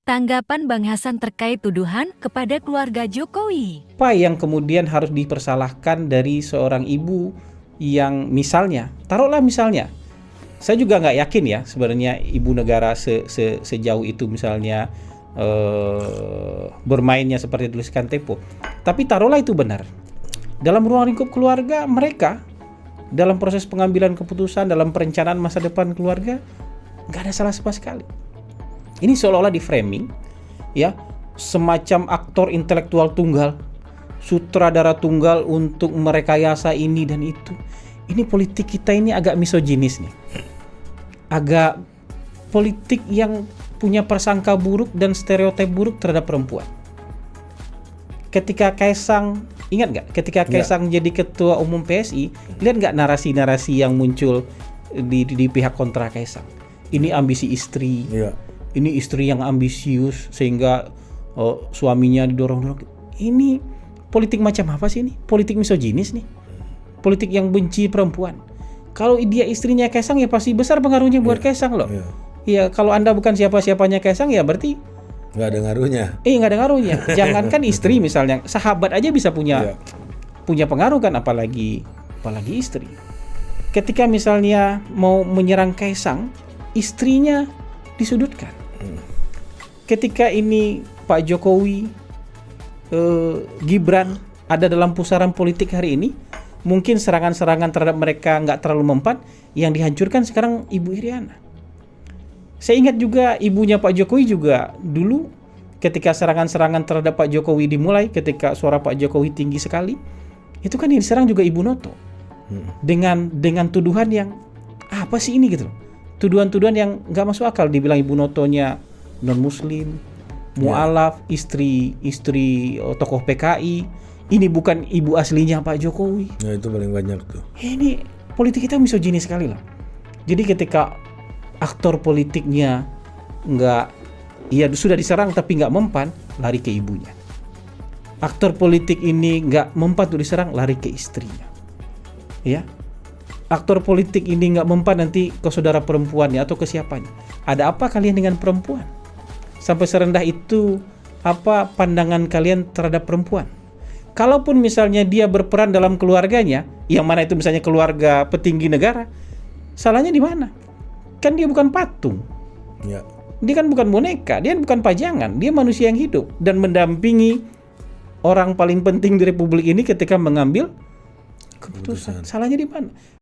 Tanggapan Bang Hasan terkait tuduhan kepada keluarga Jokowi. Apa yang kemudian harus dipersalahkan dari seorang ibu yang misalnya, taruhlah misalnya, saya juga nggak yakin ya sebenarnya ibu negara sejauh itu misalnya bermainnya seperti tuliskan Tempo. Tapi taruhlah itu benar. Dalam ruang lingkup keluarga mereka, dalam proses pengambilan keputusan, dalam perencanaan masa depan keluarga, nggak ada salah sama sekali. Ini seolah-olah di framing, ya, semacam aktor intelektual tunggal, sutradara tunggal untuk merekayasa ini dan itu. Ini politik kita ini agak misoginis nih, agak politik yang punya prasangka buruk dan stereotip buruk terhadap perempuan. Ketika Kaisang, ingat nggak? Ketika Kaisang jadi ketua umum PSI, lihat nggak narasi-narasi yang muncul di pihak kontra Kaisang? Ini ambisi istri. Ini istri yang ambisius sehingga suaminya didorong-dorong. Ini politik macam apa sih ini? Politik misoginis nih. Politik yang benci perempuan. Kalau dia istrinya Kaisang ya pasti besar pengaruhnya buat Kaisang loh. Iya, kalau Anda bukan siapa-siapanya Kaisang ya berarti nggak ada ngaruhnya. Nggak ada ngaruhnya. Jangankan istri misalnya, sahabat aja bisa punya pengaruh kan, apalagi istri. Ketika misalnya mau menyerang Kaisang, istrinya disudutkan. Ketika ini Pak Jokowi, Gibran ada dalam pusaran politik hari ini, mungkin serangan-serangan terhadap mereka nggak terlalu mempan. Yang dihancurkan sekarang Ibu Iriana. Saya ingat juga ibunya Pak Jokowi juga dulu ketika serangan-serangan terhadap Pak Jokowi dimulai, ketika suara Pak Jokowi tinggi sekali, itu kan yang diserang juga Ibu Noto. Dengan tuduhan yang apa sih ini gitu. Tuduhan-tuduhan yang nggak masuk akal. Dibilang Ibu Notonya non-muslim, mu'alaf, istri tokoh PKI, ini bukan ibu aslinya Pak Jokowi. Nah itu paling banyak tuh. Ini politik kita misoginis sekali lah. Jadi ketika aktor politiknya sudah diserang tapi nggak mempan, lari ke ibunya. Aktor politik ini nggak mempan tuh diserang, lari ke istrinya. Ya, aktor politik ini nggak mempan nanti ke saudara perempuannya atau ke siapanya. Ada apa kalian dengan perempuan? Sampai serendah itu apa pandangan kalian terhadap perempuan? Kalaupun misalnya dia berperan dalam keluarganya, yang mana itu misalnya keluarga petinggi negara, salahnya di mana? Kan dia bukan patung. Dia kan bukan boneka, dia bukan pajangan, dia manusia yang hidup dan mendampingi orang paling penting di republik ini ketika mengambil keputusan. Salahnya di mana?